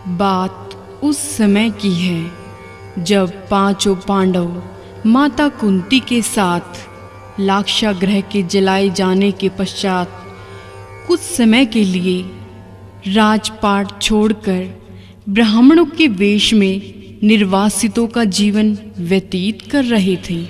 बात उस समय की है जब पांचों पांडव माता कुंती के साथ लाक्षागृह के जलाए जाने के पश्चात कुछ समय के लिए राजपाट छोड़कर ब्राह्मणों के वेश में निर्वासितों का जीवन व्यतीत कर रहे थे।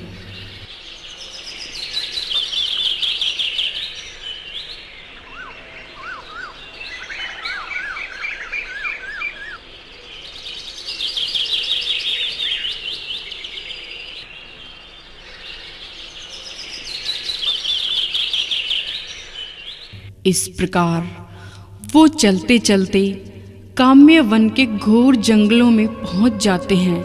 इस प्रकार वो चलते चलते काम्य वन के घोर जंगलों में पहुंच जाते हैं।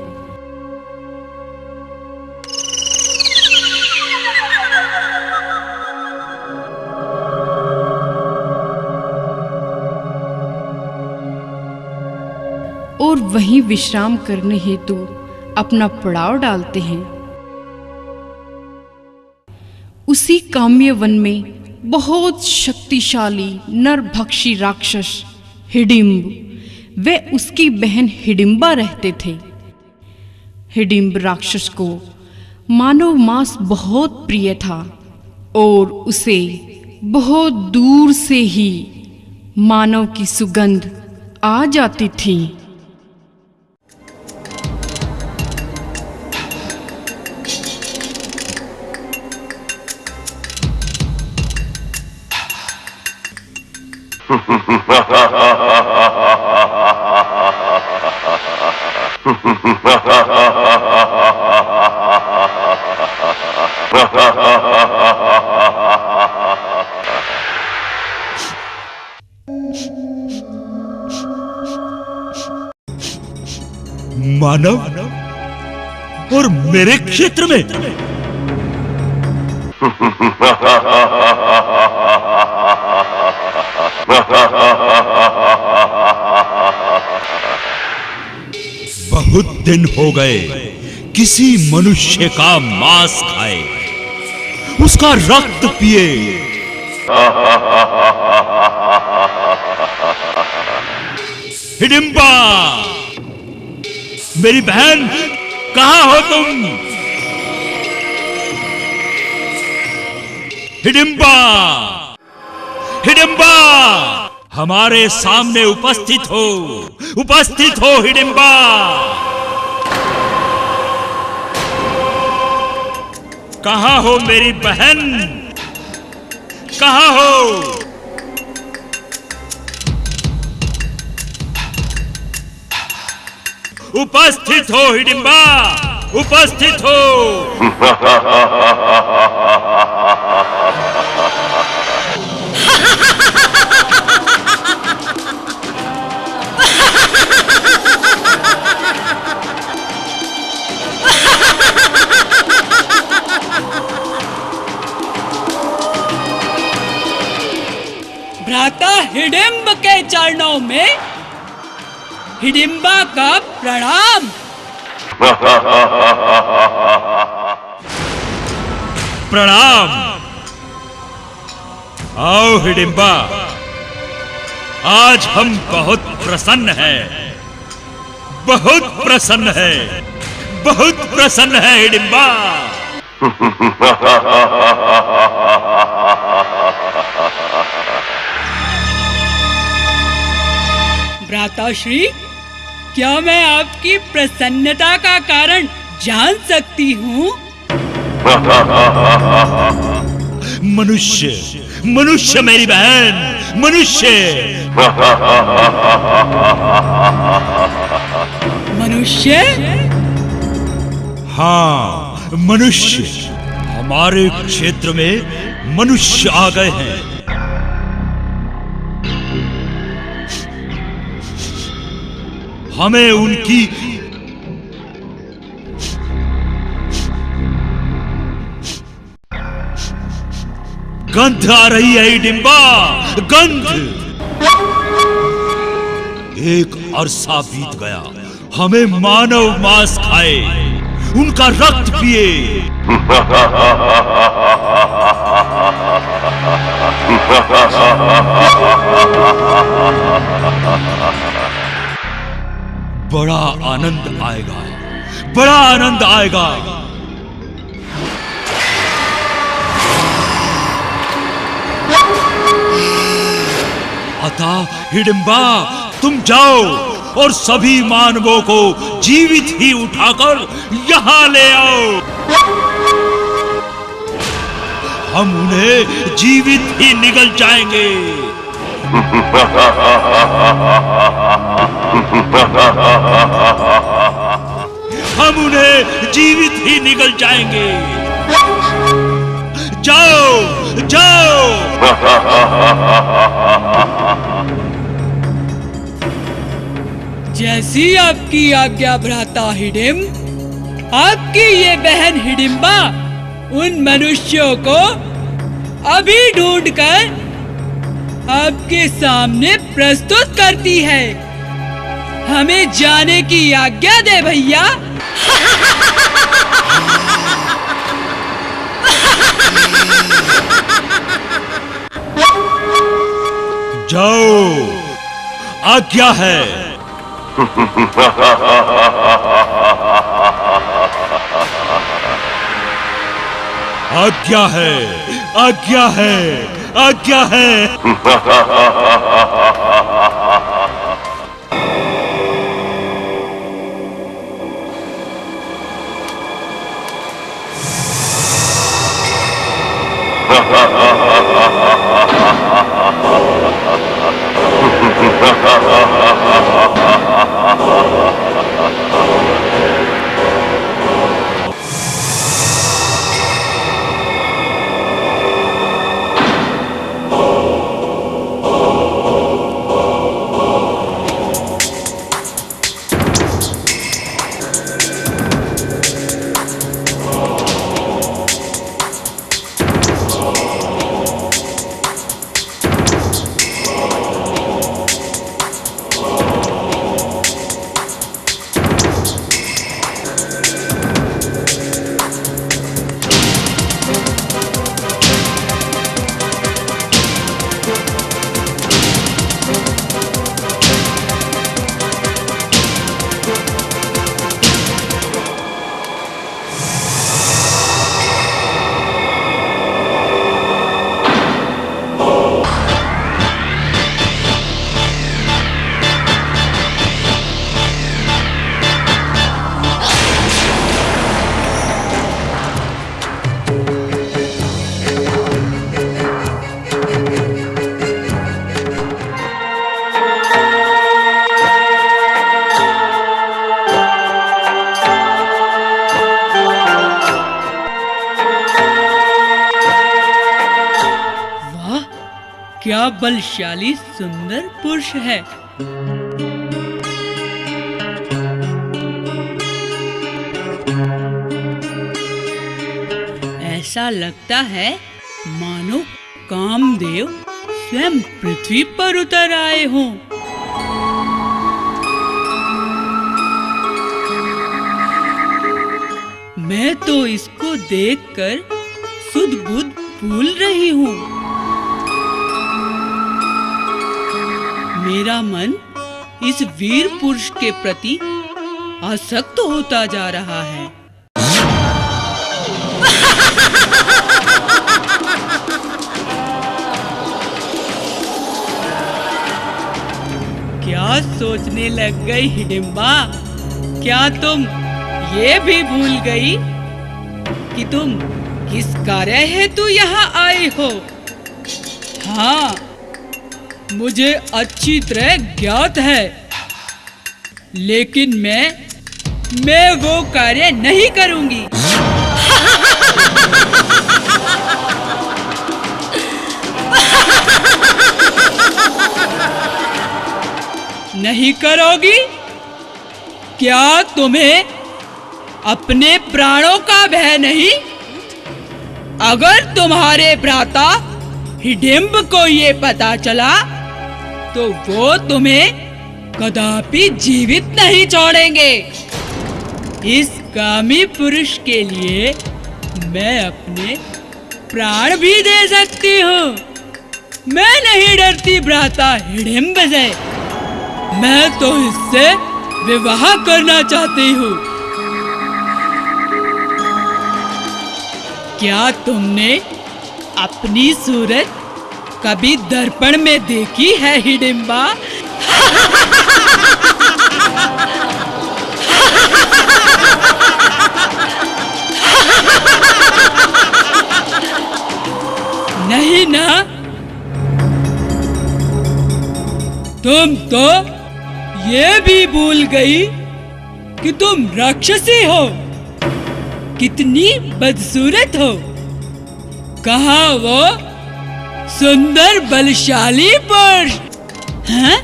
और वहीं विश्राम करने हेतु अपना पड़ाव डालते हैं। उसी काम्य वन में बहुत शक्तिशाली नरभक्षी राक्षस हिडिंब व उसकी बहन हिडिंबा रहते थे। हिडिंब राक्षस को मानव मांस बहुत प्रिय था और उसे बहुत दूर से ही मानव की सुगंध आ जाती थी। मानव और मेरे क्षेत्र में बहुत दिन हो गए किसी मनुष्य का मांस खाए, उसका रक्त पिए। हिडिंबा, मेरी बहन, कहां हो तुम? हिडिंबा, हिडिंबा, हमारे सामने उपस्थित हो, उपस्थित हो हिडिंबा। कहां हो मेरी बहन, कहां हो? उपस्थित हो हिडिंबा, उपस्थित हो। भ्राता हिडिंब के चरणों में हिडिंबा का प्रणाम। प्रणाम। आओ हिडिंबा, आज हम बहुत प्रसन्न हैं, बहुत प्रसन्न हैं, बहुत प्रसन्न हैं हिडिंबा। भ्राताश्री, क्या मैं आपकी प्रसन्नता का कारण जान सकती हूँ? मनुष्य, मनुष्य मेरी बहन, मनुष्य। मनुष्य? हाँ, मनुष्य। हमारे क्षेत्र में मनुष्य आ गए हैं। हमें उनकी गंध आ रही है हिडिंबा, गंध। एक अरसा बीत गया, हमें मानव मांस खाए, उनका रक्त पिए। बड़ा आनंद आएगा, बड़ा आनंद आएगा। अतः हिडिंबा, तुम जाओ और सभी मानवों को जीवित ही उठाकर यहां ले आओ। हम उन्हें जीवित ही निगल जाएंगे। हम उन्हें जीवित ही निगल जाएंगे। जाओ जाओ। जैसी आपकी आज्ञा भ्राता हिडिंब। आपकी ये बहन हिडिंबा उन मनुष्यों को अभी ढूंढकर आपके सामने प्रस्तुत करती है। हमें जाने की आज्ञा दे भैया। जाओ, आज्ञा है। आज्ञा है, आज्ञा है, आज्ञा है। क्या बलशाली सुंदर पुरुष है। ऐसा लगता है मानो कामदेव स्वयं पृथ्वी पर उतर आए हों। मैं तो इसको देखकर सुध बुध भूल रही हूँ। मेरा मन इस वीर पुरुष के प्रति आसक्त होता जा रहा है। क्या सोचने लग गई हिडिंबा? क्या तुम ये भी भूल गई कि तुम किस कार्य हेतु यहाँ आई हो? हाँ, मुझे अच्छी तरह ज्ञात है, लेकिन मैं वो कार्य नहीं करूंगी। नहीं करोगी? क्या तुम्हें अपने प्राणों का भय नहीं? अगर तुम्हारे भ्राता हिडिंब को ये पता चला तो वो तुम्हें कदापि जीवित नहीं छोड़ेंगे। इस कामी पुरुष के लिए मैं अपने प्राण भी दे सकती हूँ। मैं नहीं डरती भ्राता हिडिंब से। मैं तो इससे विवाह करना चाहती हूँ। क्या तुमने अपनी सूरत कभी दर्पण में देखी है हिडिंबा? नहीं ना? तुम तो ये भी भूल गई कि तुम राक्षसी हो। कितनी बदसूरत हो। कहाँ वो सुंदर बलशाली पुरुष? हैं?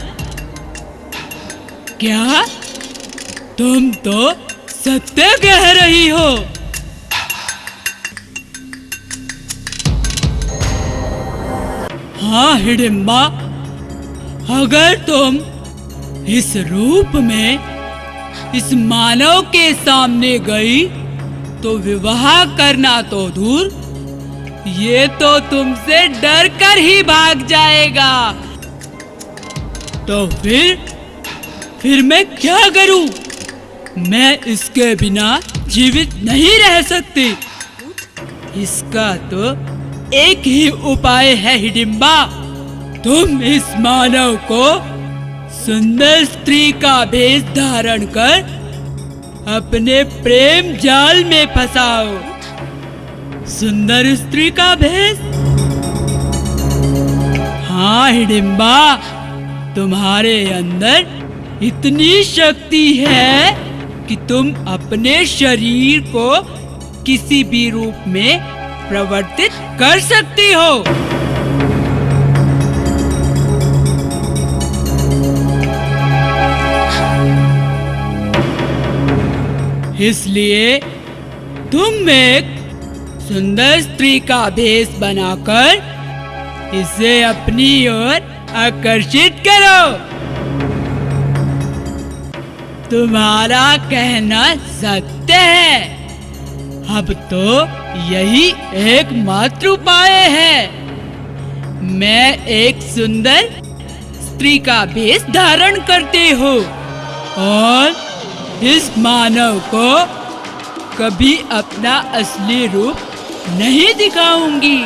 क्या तुम तो सत्य कह रही हो? हाँ हिडिंबा, अगर तुम इस रूप में इस मानव के सामने गई तो विवाह करना तो दूर, ये तो तुमसे डर कर ही भाग जाएगा। तो फिर मैं क्या करूं? मैं इसके बिना जीवित नहीं रह सकती। इसका तो एक ही उपाय है हिडिंबा। तुम इस मानव को सुंदर स्त्री का भेष धारण कर अपने प्रेम जाल में फंसाओ। सुंदर स्त्री का भेष? हाँ हिडिंबा, तुम्हारे अंदर इतनी शक्ति है कि तुम अपने शरीर को किसी भी रूप में परिवर्तित कर सकती हो। इसलिए तुम एक सुंदर स्त्री का भेष बनाकर इसे अपनी ओर आकर्षित करो। तुम्हारा कहना सत्य है। अब तो यही एकमात्र उपाय है। मैं एक सुंदर स्त्री का भेष धारण करती हूँ और इस मानव को कभी अपना असली रूप नहीं दिखाऊंगी।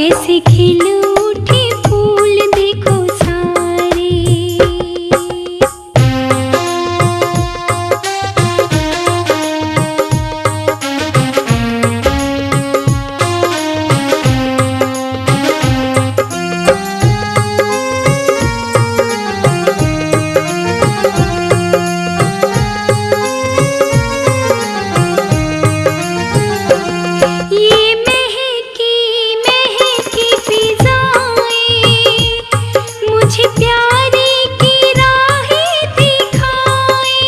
कैसे खिल उठे फूल देखो सारे। ये महकी महकी फिजाएं मुझे प्यारे की राहें दिखाएं।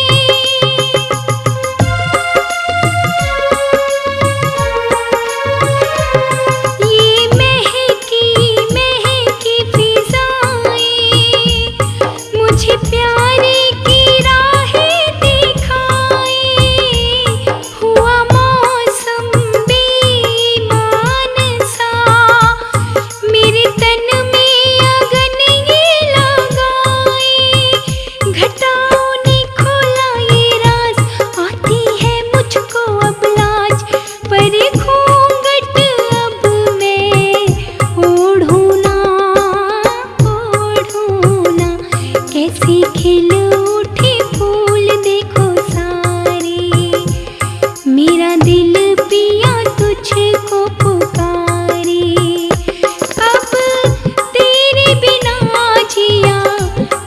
ये महकी महकी फिजाएं मुझे प्यारे की राहें दिखाएं। हुआ मौसम बेईमान सा मेरे तन में अगन ये लगाए। घटाओं ने खोला ये राज, आती है मुझको अब लाज। पर घूंघट अब मैं ओढ़ूं ना, कैसे खिल उठे फूल देखो सारे। मेरा दिल पिया तुझको पुकारे। अब तेरे बिना जिया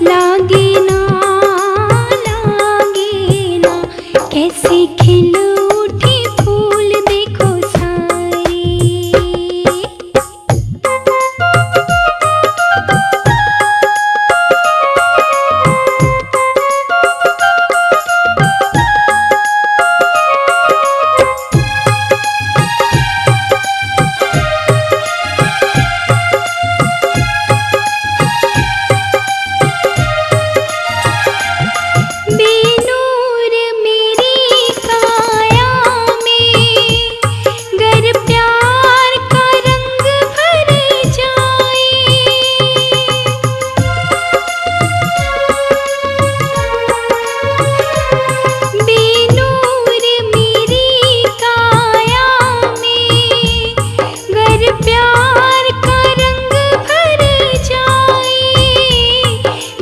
लागे ना, कैसे खिल उठे फूल देखो सारे। बेनूर मेरी काया में गर प्यार का रंग भर जाए। बेनूर मेरी काया में गर प्यार का रंग भर जाए।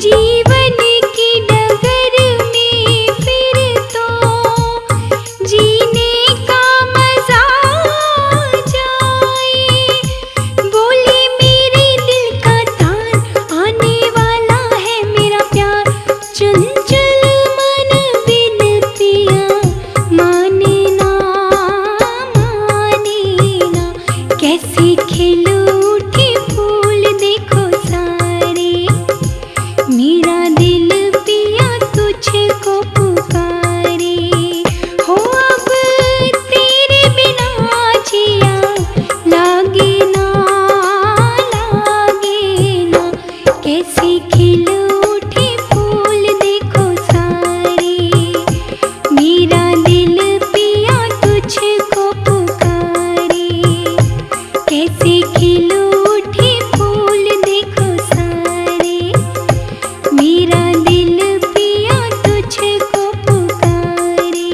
जीवन की डगर में फिर तो जीने का मजा आ जाए। बोले मेरे दिल का तार, आने वाला है मेरा प्यार। चंचल मन बिन पिया माने ना, कैसे खिल उठे फूल देखो सारे। मेरा दिल पिया तुझको पुकारे। हो अब तेरे बिना जिया लागे ना, कैसे खिल उठे फूल देखो सारे। मेरा दिल पिया तुझको पुकारे। कैसे खिल उठे फूल देखो सारे। मेरा दिल पिया तुझको पुकारे।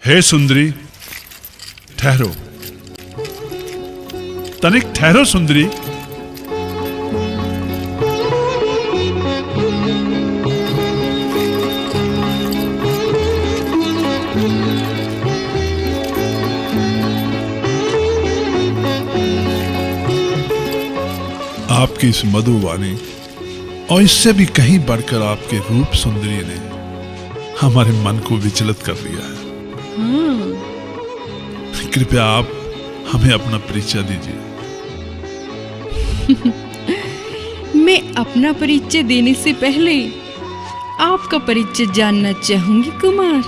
हे सुंदरी, ठहरो, तनिक ठहरो सुंदरी। आपकी इस मधुवाणी और इससे भी कहीं बढ़कर आपके रूप सुंदरी ने हमारे मन को विचलित कर दिया है। कृपया आप हमें अपना परिचय दीजिए। मैं अपना परिचय देने से पहले आपका परिचय जानना चाहूंगी कुमार।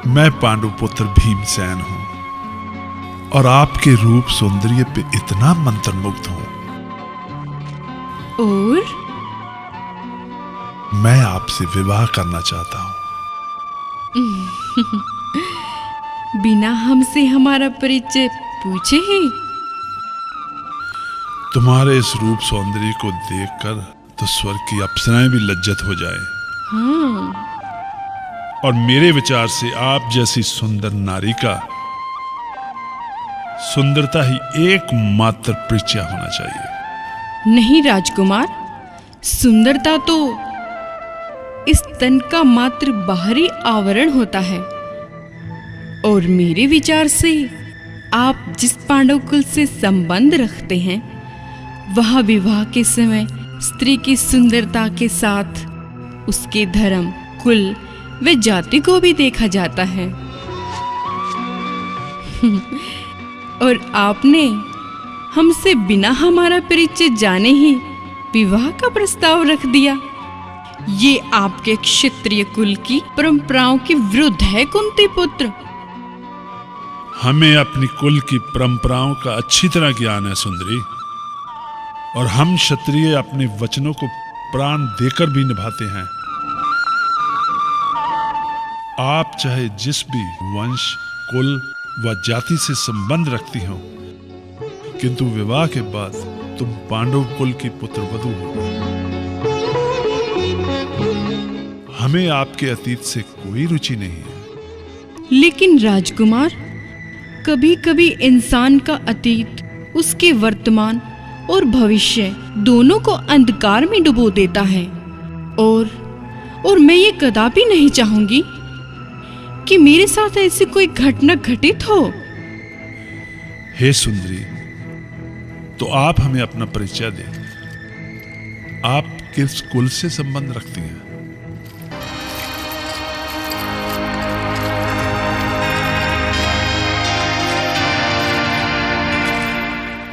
मैं पांडुपुत्र भीमसेन हूं और आपके रूप सौंदर्य पे इतना मंत्रमुग्ध हूं। और मैं आपसे विवाह करना चाहता हूं। बिना हमसे हमारा परिचय पूछे ही? तुम्हारे इस रूप सौंदर्य को देखकर तो स्वर्ग की अप्सराएं भी लज्जित हो जाए। हाँ, और मेरे विचार से आप जैसी सुंदर नारी का सुंदरता ही एकमात्र परिचय होना चाहिए। नहीं राजकुमार, सुंदरता तो इस तन का मात्र बाहरी आवरण होता है। और मेरे विचार से आप जिस पांडव कुल से संबंध रखते हैं, वह विवाह के समय स्त्री की सुंदरता के साथ उसके धर्म, कुल व जाति को भी देखा जाता है। और आपने हमसे बिना हमारा परिचय जाने ही विवाह का प्रस्ताव रख दिया। ये आपके क्षत्रिय कुल की परंपराओं के विरुद्ध है कुंती पुत्र। हमें अपनी कुल की परंपराओं का अच्छी तरह ज्ञान है सुंदरी, और हम क्षत्रिय अपने वचनों को प्राण देकर भी निभाते हैं। आप चाहे जिस भी वंश, कुल व जाति से संबंध रखती हो, किंतु विवाह के बाद तुम पांडव कुल की पुत्र वधू हो। हमें आपके अतीत से कोई रुचि नहीं है। लेकिन राजकुमार, कभी कभी इंसान का अतीत उसके वर्तमान और भविष्य दोनों को अंधकार में डुबो देता है। और मैं ये कदापि नहीं चाहूंगी कि मेरे साथ ऐसी कोई घटना घटित हो। हे सुंदरी, तो आप हमें अपना परिचय दें। आप किस कुल से संबंध रखती हैं?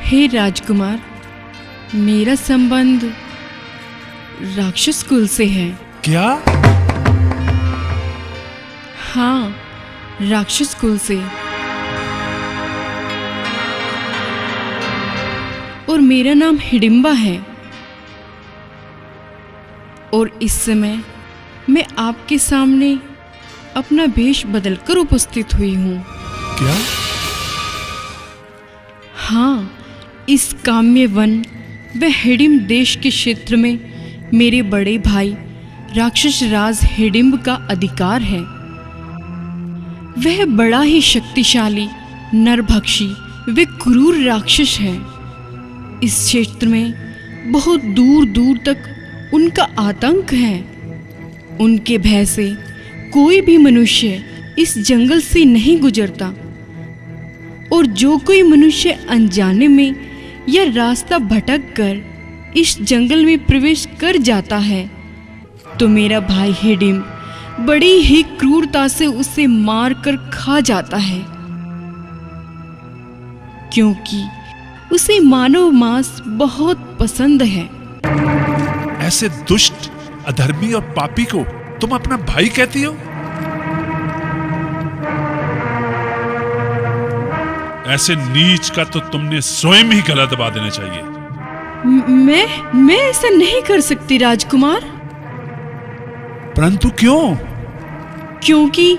हे राजकुमार, मेरा संबंध राक्षस कुल से है। क्या? हाँ, राक्षस कुल से। और मेरा नाम हिडिंबा है। और इस समय मैं आपके सामने अपना भेष बदलकर उपस्थित हुई हूँ। क्या? हाँ, इस काम्य वन व हिडिंब देश के क्षेत्र में मेरे बड़े भाई राक्षस राज हिडिंब का अधिकार है। वह बड़ा ही शक्तिशाली, नरभक्षी व क्रूर राक्षस है। इस क्षेत्र में बहुत दूर दूर तक उनका आतंक है। उनके भय से कोई भी मनुष्य इस जंगल से नहीं गुजरता। और जो कोई मनुष्य अनजाने में या रास्ता भटक कर इस जंगल में प्रवेश कर जाता है, तो मेरा भाई हिडिंब बड़ी ही क्रूरता से उसे मारकर खा जाता है, क्योंकि उसे मानव मांस बहुत पसंद है। ऐसे दुष्ट, अधर्मी और पापी को तुम अपना भाई कहती हो? ऐसे नीच का तो तुमने स्वयं ही गला दबा देना चाहिए। मैं ऐसा नहीं कर सकती राजकुमार। परंतु क्यों? क्योंकि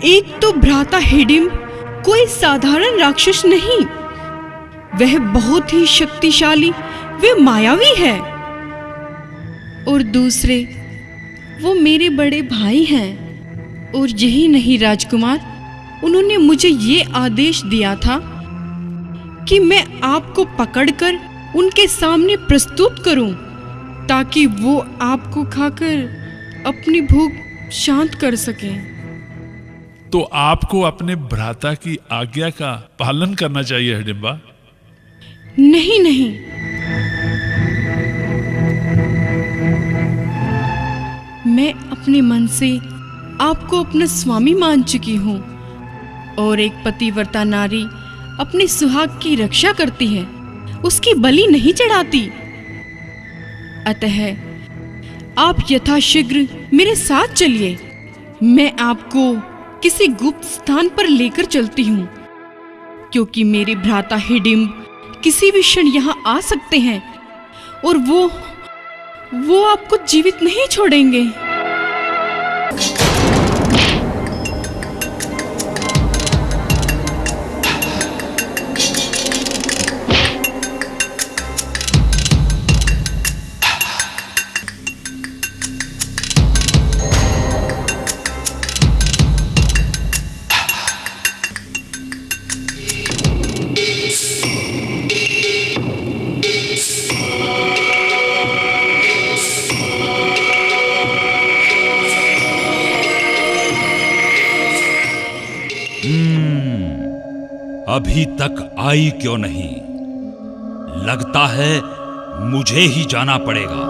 एक तो भ्राता हिडिंब कोई साधारण राक्षस नहीं, वह बहुत ही शक्तिशाली व मायावी है। और दूसरे, वो मेरे बड़े भाई हैं। और यही नहीं राजकुमार, उन्होंने मुझे ये आदेश दिया था कि मैं आपको पकड़कर उनके सामने प्रस्तुत करूं, ताकि वो आपको खाकर अपनी भूख शांत कर सकें। तो आपको अपने भ्राता की आज्ञा का पालन करना चाहिए हिडिंबा। नहीं नहीं, मैं अपने मन से आपको अपना स्वामी मान चुकी हूँ। और एक पतिव्रता नारी अपने सुहाग की रक्षा करती है, उसकी बलि नहीं चढ़ाती। अतः आप यथाशीघ्र मेरे साथ चलिए। मैं आपको किसी गुप्त स्थान पर लेकर चलती हूँ, क्योंकि मेरे भ्राता हिडिंब किसी भी क्षण यहाँ आ सकते हैं और वो आपको जीवित नहीं छोड़ेंगे। अभी तक आई क्यों नहीं? लगता है मुझे ही जाना पड़ेगा।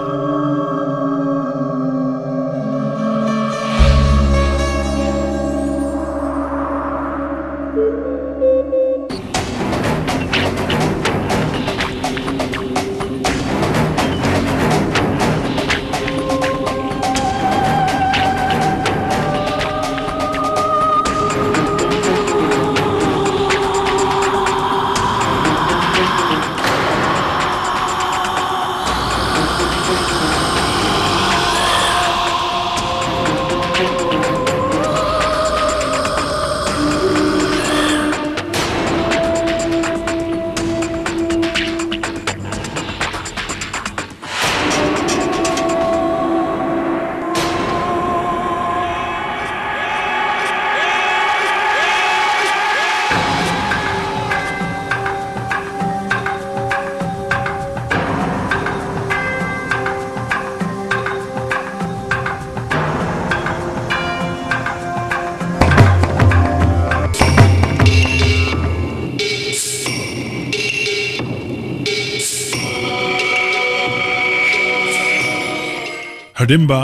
हिडिंबा,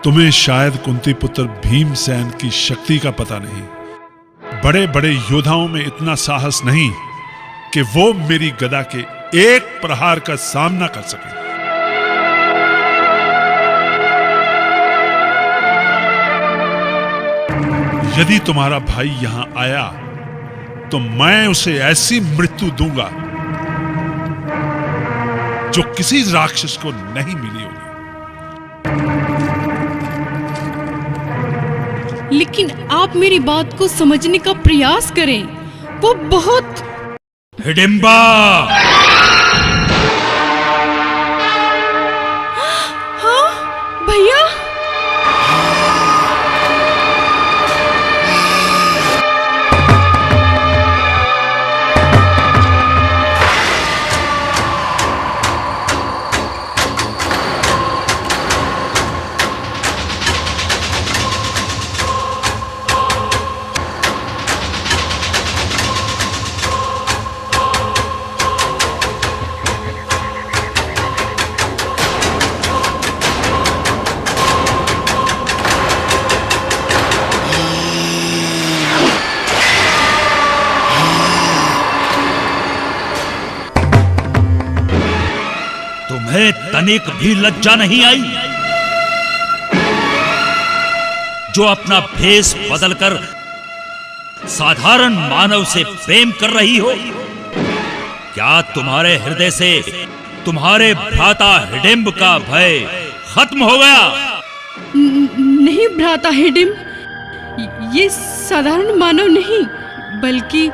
तुम्हें शायद कुंती पुत्र भीमसेन की शक्ति का पता नहीं। बड़े बड़े योद्धाओं में इतना साहस नहीं कि वो मेरी गदा के एक प्रहार का सामना कर सके। यदि तुम्हारा भाई यहां आया तो मैं उसे ऐसी मृत्यु दूंगा जो किसी राक्षस को नहीं मिली होगी। लेकिन आप मेरी बात को समझने का प्रयास करें। वो बहुत हिडिंबा! हाँ भैया, तुम्हें तनिक भी लज्जा नहीं आई जो अपना भेष बदलकर साधारण मानव से प्रेम कर रही हो? क्या तुम्हारे हृदय से तुम्हारे भ्राता हिडिंब का भय खत्म हो गया? नहीं भ्राता हिडिंब, ये साधारण मानव नहीं बल्कि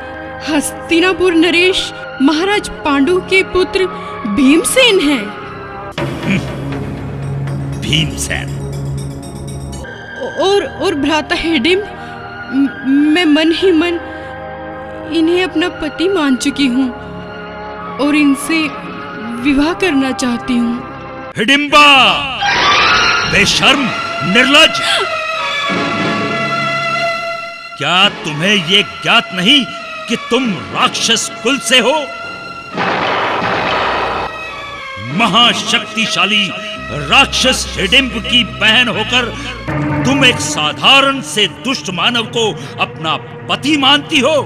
हस्तिनापुर नरेश महाराज पांडु के पुत्र भीमसेन हैं। भीमसेन? और भ्राता हिडिंब, मैं मन ही मन इन्हें अपना पति मान चुकी हूँ और इनसे विवाह करना चाहती हूँ। हिडिंबा! बेशर्म, निर्लज्ज! क्या तुम्हें ये ज्ञात नहीं कि तुम राक्षस कुल से हो? महाशक्तिशाली राक्षस हिडिंब की बहन होकर तुम एक साधारण से दुष्ट मानव को अपना पति मानती हो?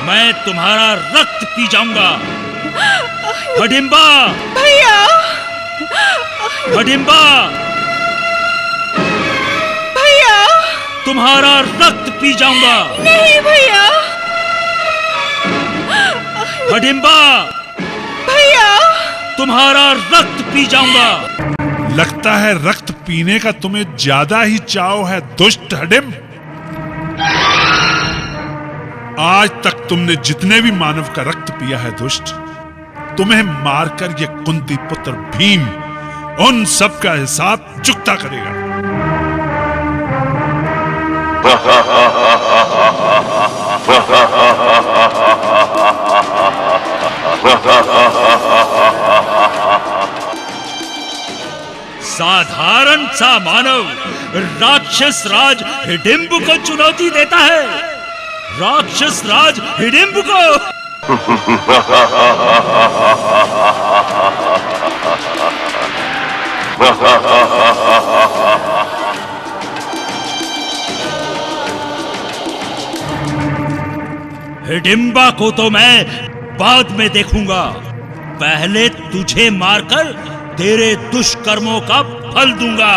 मैं तुम्हारा रक्त पी जाऊंगा। हिडिंबा! भैया! हिडिंबा! भैया! तुम्हारा रक्त पी जाऊंगा। नहीं भैया! हिडिंबा! भैया! तुम्हारा रक्त पी जाऊंगा। लगता है रक्त पीने का तुम्हें ज्यादा ही चाव है दुष्ट हिडिंब। आज तक तुमने जितने भी मानव का रक्त पिया है दुष्ट, तुम्हें मारकर ये कुंती पुत्र भीम उन सब का हिसाब चुकता करेगा। साधारण सा मानव राक्षस राज हिडिंब को चुनौती देता है। राक्षस राज हिडिंब को। हिडिंबा को तो मैं बाद में देखूंगा, पहले तुझे मारकर तेरे दुष्कर्मों का फल दूंगा।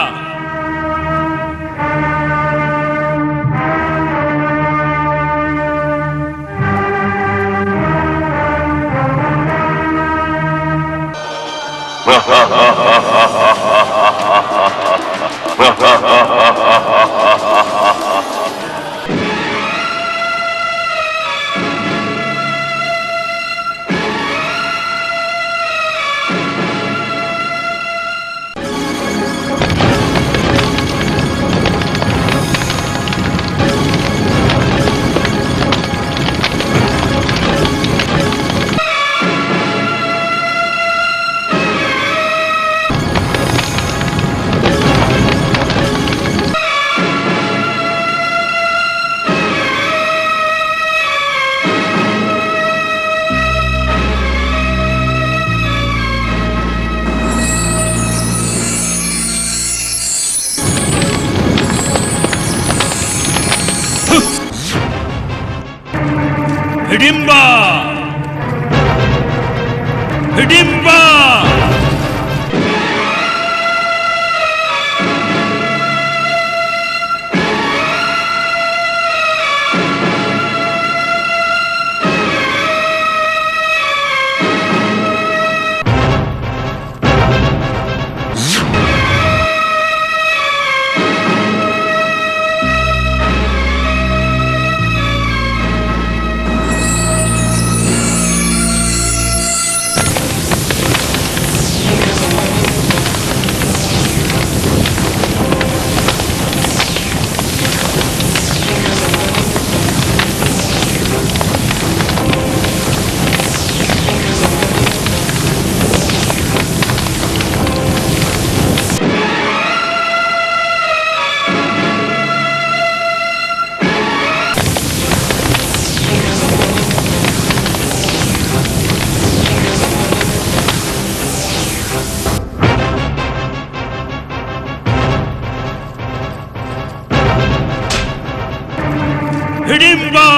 हिडिंबा! हिडिंबा! हिडिंबा!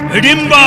हिडिंबा!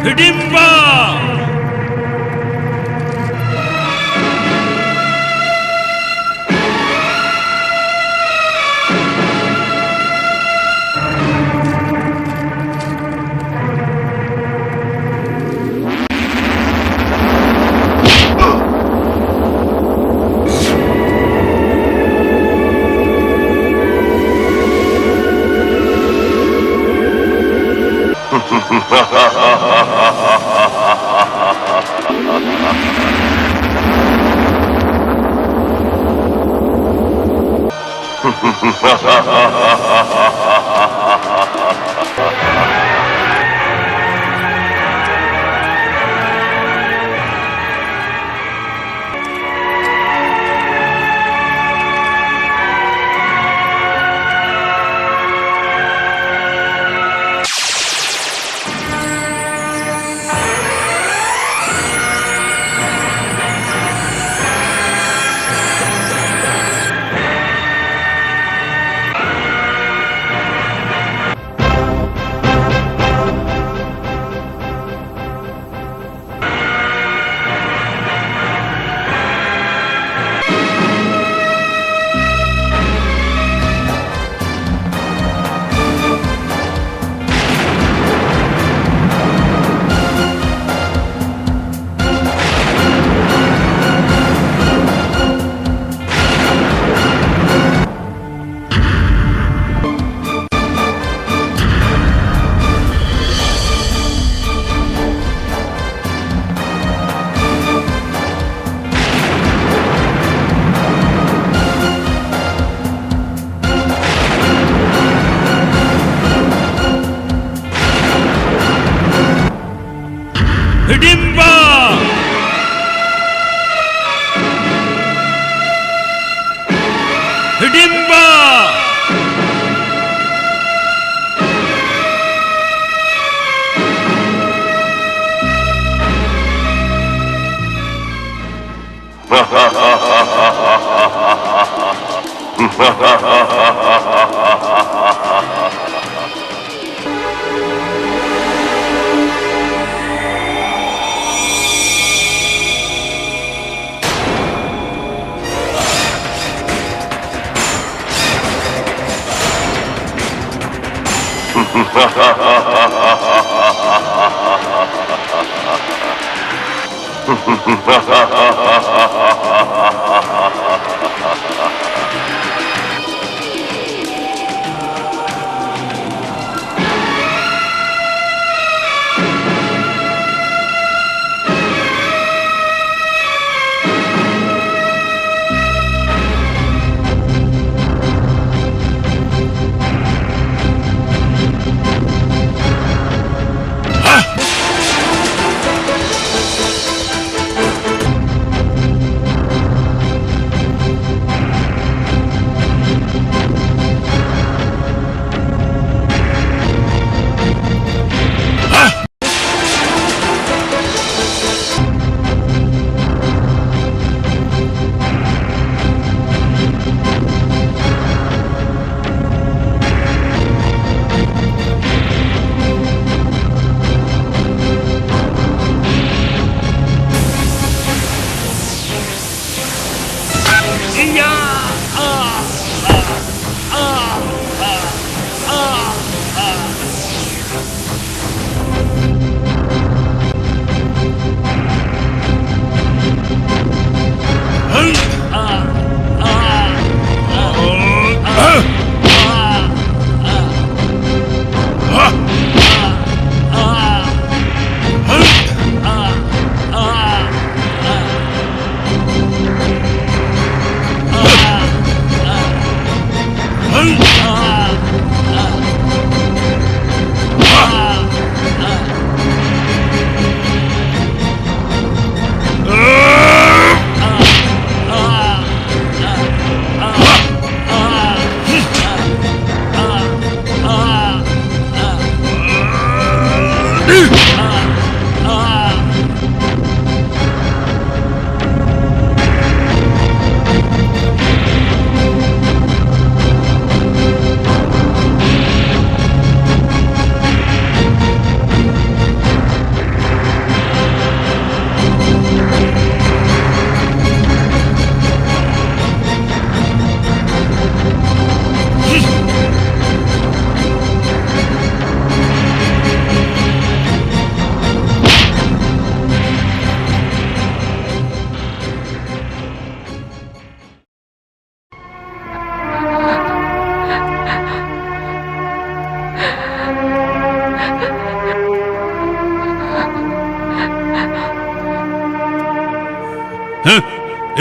हिडिंबा! हिडिंबा! हिडिंबा!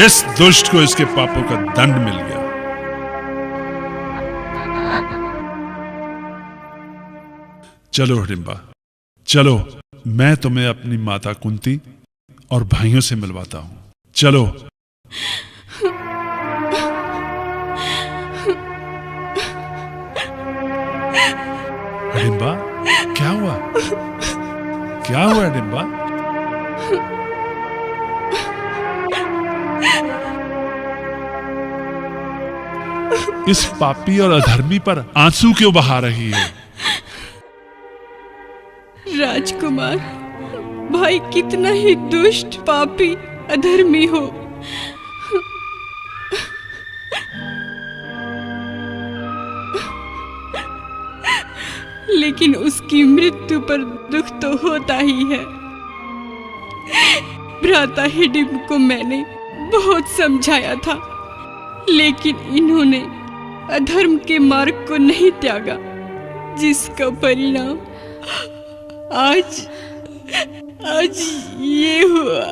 इस दुष्ट को इसके पापों का दंड मिल गया। चलो हिडिंबा, चलो, मैं तुम्हें अपनी माता कुंती और भाइयों से मिलवाता हूं। चलो। हिडिंबा, क्या हुआ? क्या हुआ हिडिंबा? इस पापी और अधर्मी पर आंसू क्यों बहा रही है? राजकुमार, भाई कितना ही दुष्ट, पापी, अधर्मी हो, लेकिन उसकी मृत्यु पर दुख तो होता ही है। भ्राता हिडिंब को मैंने बहुत समझाया था, लेकिन इन्होंने अधर्म के मार्ग को नहीं त्यागा, जिसका परिणाम आज ये हुआ।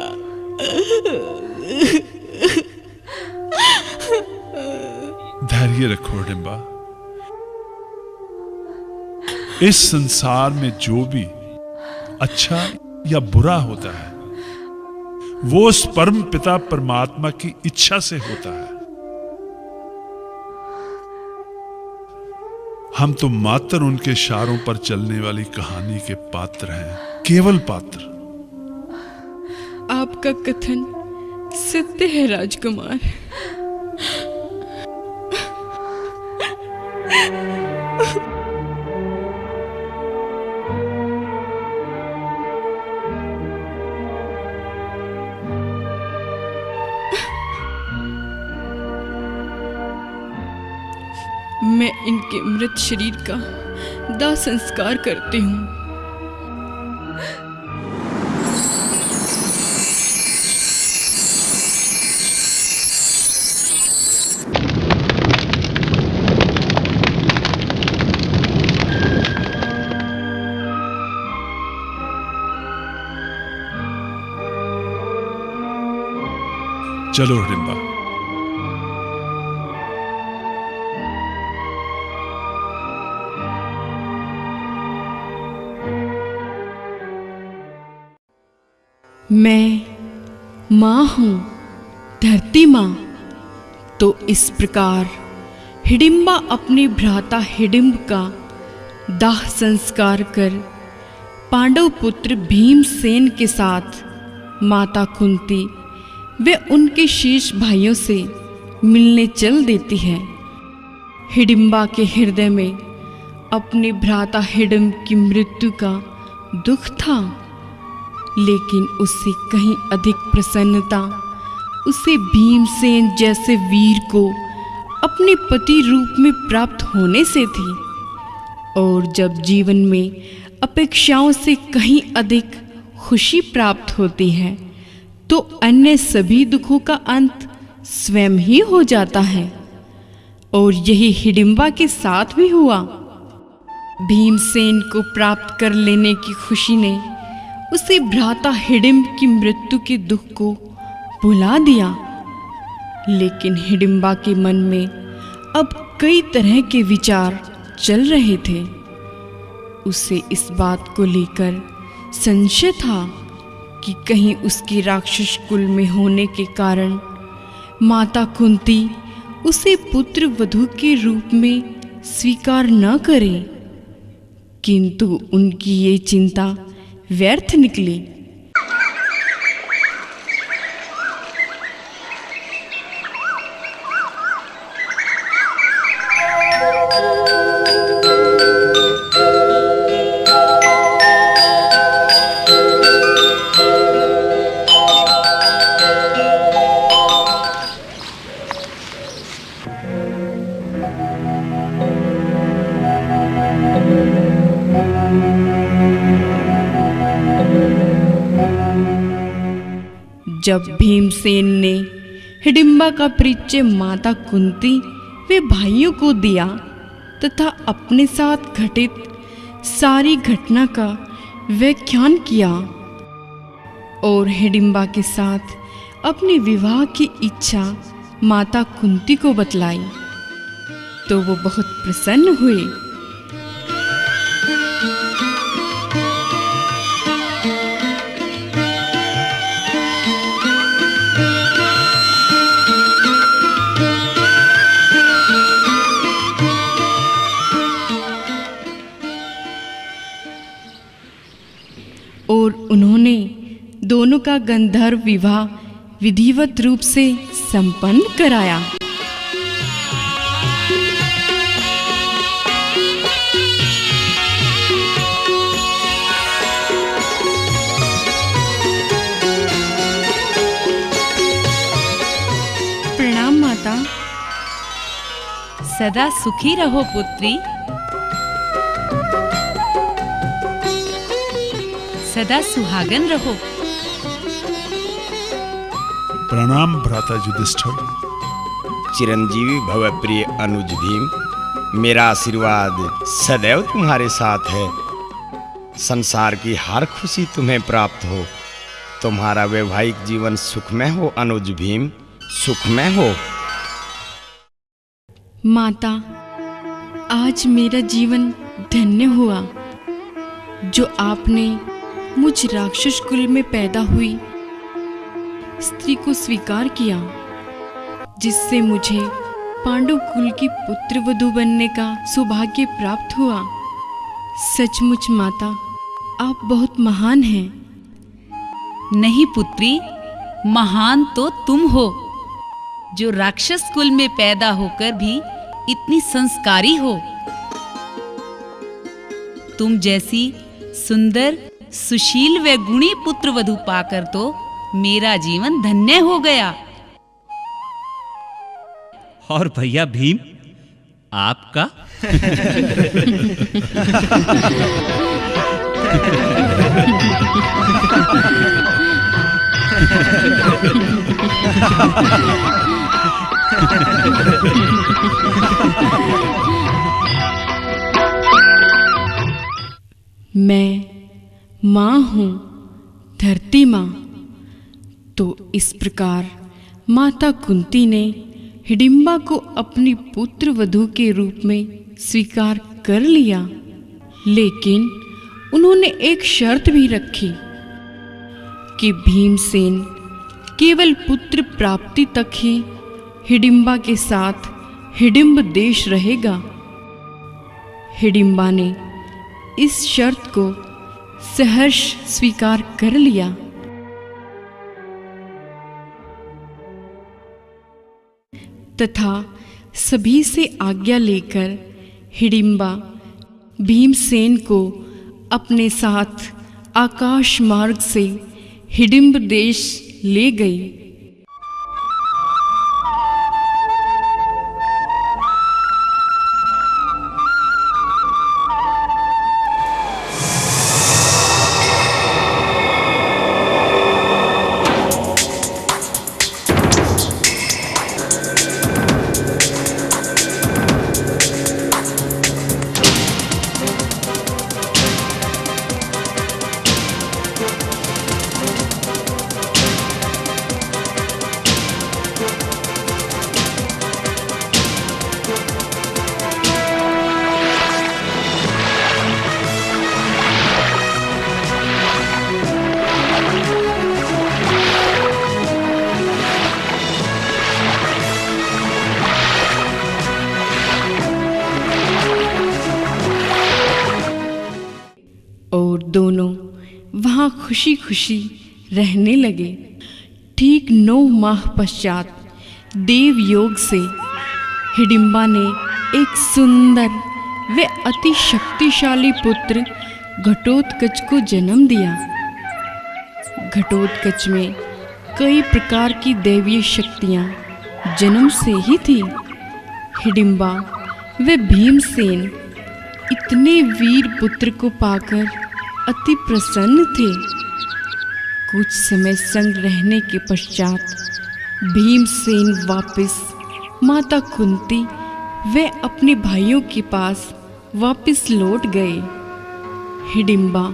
धैर्य रखो हिडिंबा। इस संसार में जो भी अच्छा या बुरा होता है, वो उस परम पिता परमात्मा की इच्छा से होता है। हम तो मात्र उनके इशारों पर चलने वाली कहानी के पात्र हैं, केवल पात्र। आपका कथन सत्य है राजकुमार। मैं इनके मृत शरीर का दाह संस्कार करती हूँ। चलो हिडिंबा। मैं माँ हूँ, धरती माँ। तो इस प्रकार हिडिंबा अपने भ्राता हिडिंब का दाह संस्कार कर पांडव पुत्र भीमसेन के साथ माता कुंती वे उनके शेष भाइयों से मिलने चल देती है। हिडिंबा के हृदय में अपने भ्राता हिडिंब की मृत्यु का दुख था, लेकिन उससे कहीं अधिक प्रसन्नता उसे भीमसेन जैसे वीर को अपने पति रूप में प्राप्त होने से थी। और जब जीवन में अपेक्षाओं से कहीं अधिक खुशी प्राप्त होती है, तो अन्य सभी दुखों का अंत स्वयं ही हो जाता है। और यही हिडिंबा के साथ भी हुआ। भीमसेन को प्राप्त कर लेने की खुशी ने उसे भ्राता हिडिंब की मृत्यु के दुख को भुला दिया। लेकिन हिडिंबा के मन में अब कई तरह के विचार चल रहे थे। उसे इस बात को लेकर संशय था कि कहीं उसकी राक्षस कुल में होने के कारण माता कुंती उसे पुत्र वधू के रूप में स्वीकार न करे। किंतु उनकी ये चिंता व्यर्थ निकली। जब भीमसेन ने हिडिंबा का परिचय माता कुंती वे भाइयों को दिया तथा अपने साथ घटित सारी घटना का व्याख्यान किया और हिडिंबा के साथ अपने विवाह की इच्छा माता कुंती को बतलाई, तो वो बहुत प्रसन्न हुए। दोनों का गंधर्व विवाह विधिवत रूप से संपन्न कराया। प्रणाम माता। सदा सुखी रहो पुत्री, सदा सुहागन रहो। प्रणाम भ्राता युधिष्ठिर। चिरंजीवी भव प्रिय अनुज भीम, मेरा आशीर्वाद सदैव तुम्हारे साथ है। संसार की हर खुशी तुम्हें प्राप्त हो। तुम्हारा वैवाहिक जीवन सुखमय हो अनुज भीम, सुखमय हो। माता, आज मेरा जीवन धन्य हुआ जो आपने मुझ राक्षस कुल में पैदा हुई स्त्री को स्वीकार किया, जिससे मुझे पांडु कुल की पुत्र वधू बनने का सौभाग्य प्राप्त हुआ। सचमुच माता, आप बहुत महान हैं। नहीं पुत्री, महान तो तुम हो जो राक्षस कुल में पैदा होकर भी इतनी संस्कारी हो। तुम जैसी सुंदर, सुशील व गुणी पुत्र वधू पाकर तो मेरा जीवन धन्य हो गया। और भैया भीम, आपका? मैं माँ हूँ, धरती माँ। तो इस प्रकार माता कुंती ने हिडिंबा को अपनी पुत्र वधू के रूप में स्वीकार कर लिया, लेकिन उन्होंने एक शर्त भी रखी कि भीमसेन केवल पुत्र प्राप्ति तक ही हिडिंबा के साथ हिडिंब देश रहेगा। हिडिंबा ने इस शर्त को सहर्ष स्वीकार कर लिया। तथा सभी से आज्ञा लेकर हिडिंबा भीमसेन को अपने साथ आकाश मार्ग से हिडिंब देश ले गई। और दोनों वहाँ खुशी खुशी रहने लगे। ठीक 9 माह पश्चात देव योग से हिडिंबा ने एक सुंदर व अति शक्तिशाली पुत्र घटोत्कच को जन्म दिया। घटोत्कच में कई प्रकार की दैवीय शक्तियाँ जन्म से ही थी। हिडिंबा व भीमसेन इतने वीर पुत्र को पाकर अति प्रसन्न थे। कुछ समय संग रहने के पश्चात भीमसेन वापस माता कुंती व अपने भाइयों के पास वापस लौट गए। हिडिंबा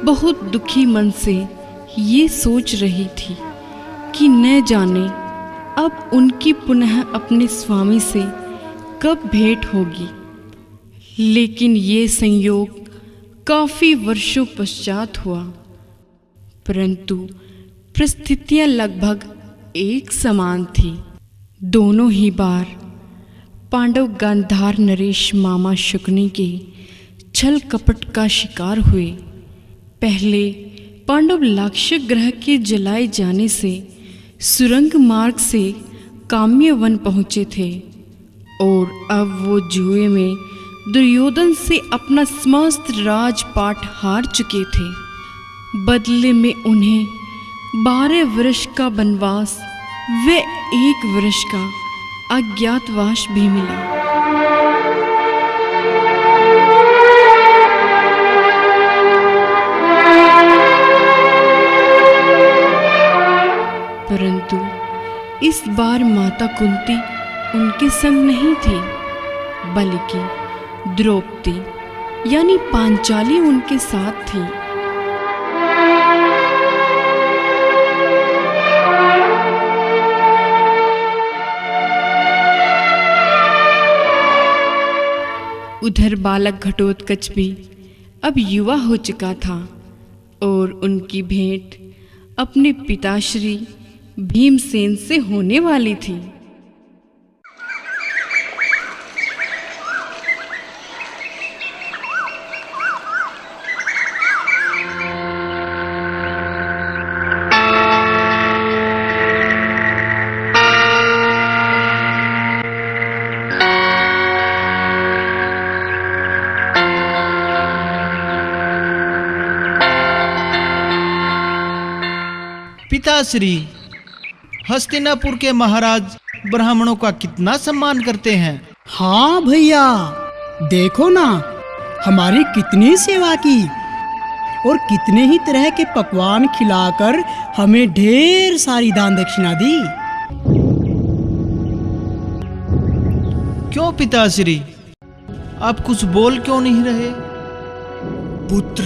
बहुत दुखी मन से ये सोच रही थी कि न जाने अब उनकी पुनः अपने स्वामी से कब भेंट होगी। लेकिन ये संयोग काफी वर्षों पश्चात हुआ, परंतु परिस्थितियां लगभग एक समान थी। दोनों ही बार पांडव गांधार नरेश मामा शकुनी के छल कपट का शिकार हुए। पहले पांडव लाक्ष ग्रह के जलाए जाने से सुरंग मार्ग से काम्य वन पहुंचे थे और अब वो जुए में दुर्योधन से अपना समस्त राजपाट हार चुके थे। बदले में उन्हें 12 वर्ष का वनवास व 1 वर्ष का अज्ञातवास भी मिला। परंतु इस बार माता कुंती उनके संग नहीं थी, बल्कि द्रौपदी यानी पांचाली उनके साथ थी। उधर बालक घटोत्कच भी अब युवा हो चुका था और उनकी भेंट अपने पिताश्री भीमसेन से होने वाली थी। पिताश्री, हस्तिनापुर के महाराज ब्राह्मणों का कितना सम्मान करते हैं। हाँ भैया, देखो ना हमारी कितनी सेवा की और कितने ही तरह के पकवान खिलाकर हमें ढेर सारी दान दक्षिणा दी। क्यों पिताश्री, आप कुछ बोल क्यों नहीं रहे? पुत्र,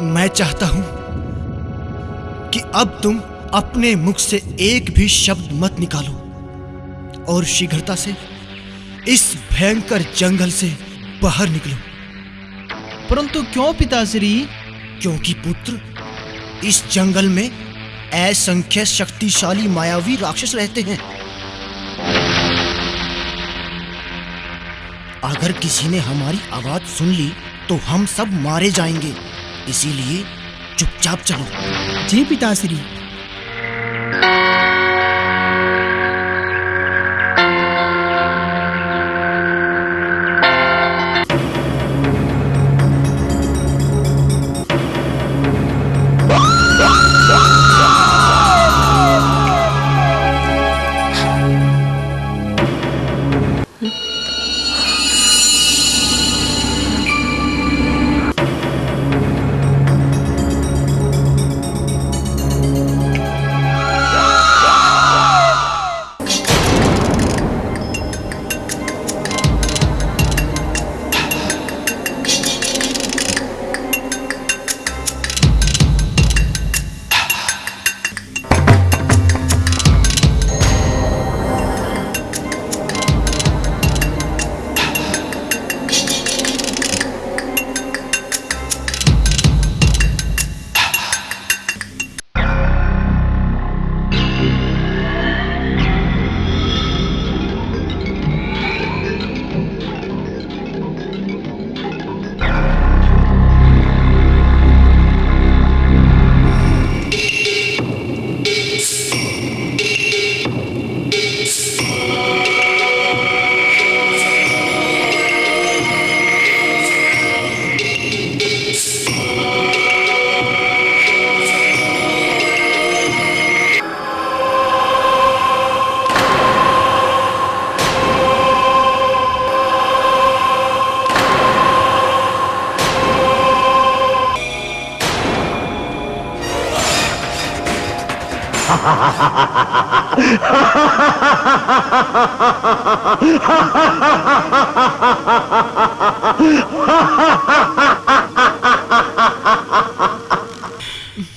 मैं चाहता हूं कि अब तुम अपने मुख से एक भी शब्द मत निकालो और शीघ्रता से इस भयंकर जंगल से बाहर निकलो। परंतु क्यों पिताश्री? क्योंकि पुत्र, इस जंगल में असंख्य शक्तिशाली मायावी राक्षस रहते हैं। अगर किसी ने हमारी आवाज सुन ली तो हम सब मारे जाएंगे, इसीलिए चुपचाप चलो। जी पिताश्री।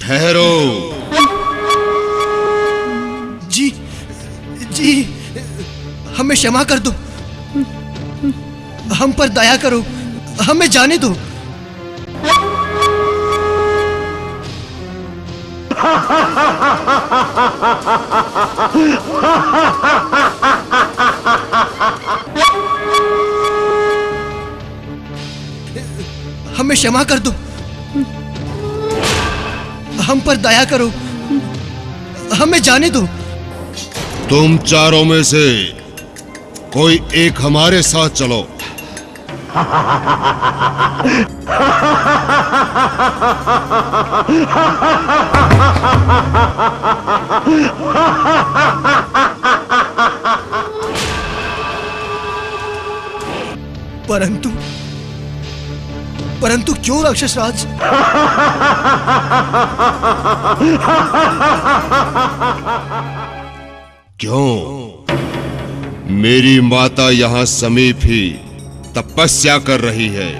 ठहरो। जी जी, हमें क्षमा कर दो, हम पर दया करो, हमें जाने दो। हमें क्षमा कर दो। हम पर दया करो, हमें जाने दो। तुम चारों में से कोई एक हमारे साथ चलो। परंतु क्यों राक्षस राज? क्यों? मेरी माता यहां समीप ही तपस्या कर रही है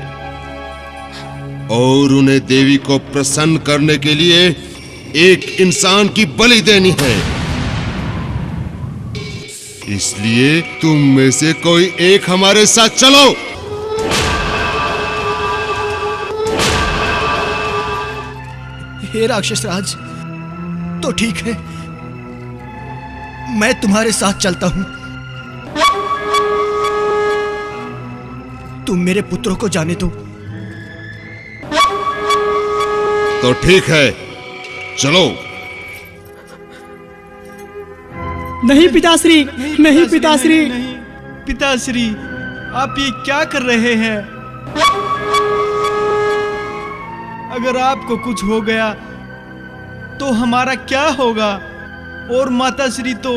और उन्हें देवी को प्रसन्न करने के लिए एक इंसान की बलि देनी है। इसलिए तुम में से कोई एक हमारे साथ चलो। हे राक्षस राज, तो ठीक है, मैं तुम्हारे साथ चलता हूं। तुम मेरे पुत्रों को जाने दो। तो ठीक है, चलो। नहीं पिताश्री, नहीं पिताश्री। नहीं, पिताश्री, आप ये क्या कर रहे हैं? अगर आपको कुछ हो गया तो हमारा क्या होगा? और माताश्री तो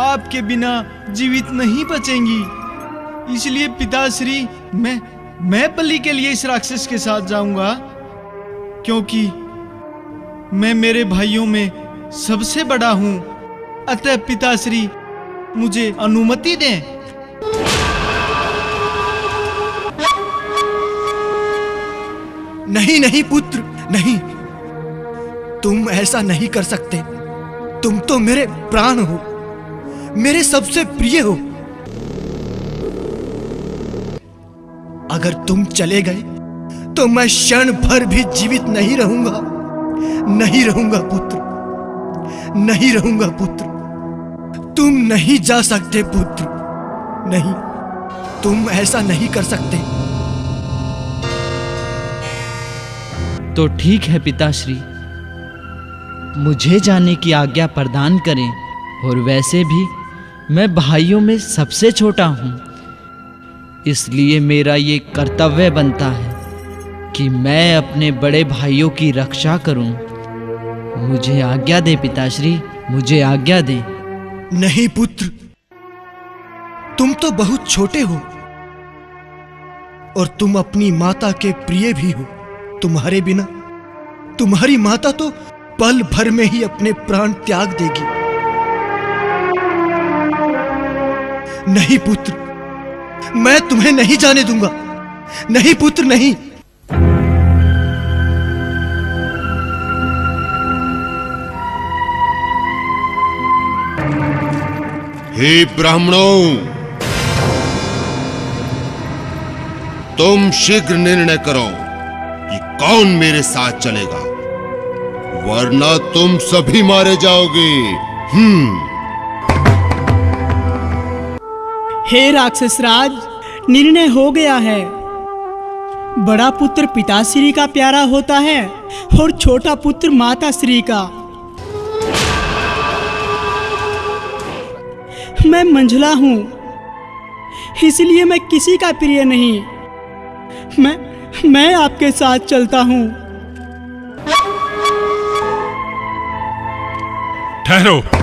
आपके बिना जीवित नहीं बचेंगी। इसलिए पिताश्री, मैं बलि के लिए इस राक्षस के साथ जाऊंगा, क्योंकि मैं मेरे भाइयों में सबसे बड़ा हूं। अतः पिताश्री, मुझे अनुमति दें। नहीं नहीं पुत्र, नहीं, तुम ऐसा नहीं कर सकते। तुम तो मेरे प्राण हो, मेरे सबसे प्रिय हो। अगर तुम चले गए तो मैं क्षण भर भी जीवित नहीं रहूंगा। नहीं रहूंगा पुत्र, नहीं रहूंगा पुत्र। तुम नहीं जा सकते पुत्र, नहीं, तुम ऐसा नहीं कर सकते। तो ठीक है पिताश्री, मुझे जाने की आज्ञा प्रदान करें। और वैसे भी मैं भाइयों में सबसे छोटा हूं, इसलिए मेरा ये कर्तव्य बनता है कि मैं अपने बड़े भाइयों की रक्षा करूं। मुझे आज्ञा दे पिताश्री, मुझे आज्ञा दे। नहीं पुत्र, तुम तो बहुत छोटे हो और तुम अपनी माता के प्रिय भी हो। तुम्हारे बिना तुम्हारी माता तो पल भर में ही अपने प्राण त्याग देगी। नहीं पुत्र, मैं तुम्हें नहीं जाने दूंगा। नहीं पुत्र, नहीं। हे ब्राह्मणों, तुम शीघ्र निर्णय करो कि कौन मेरे साथ चलेगा, वरना तुम सभी मारे जाओगे। हे राक्षस राज, निर्णय हो गया है। बड़ा पुत्र पिताश्री का प्यारा होता है और छोटा पुत्र माताश्री का। मैं मंझला हूं, इसलिए मैं किसी का प्रिय नहीं। मैं आपके साथ चलता हूं। ठहरो।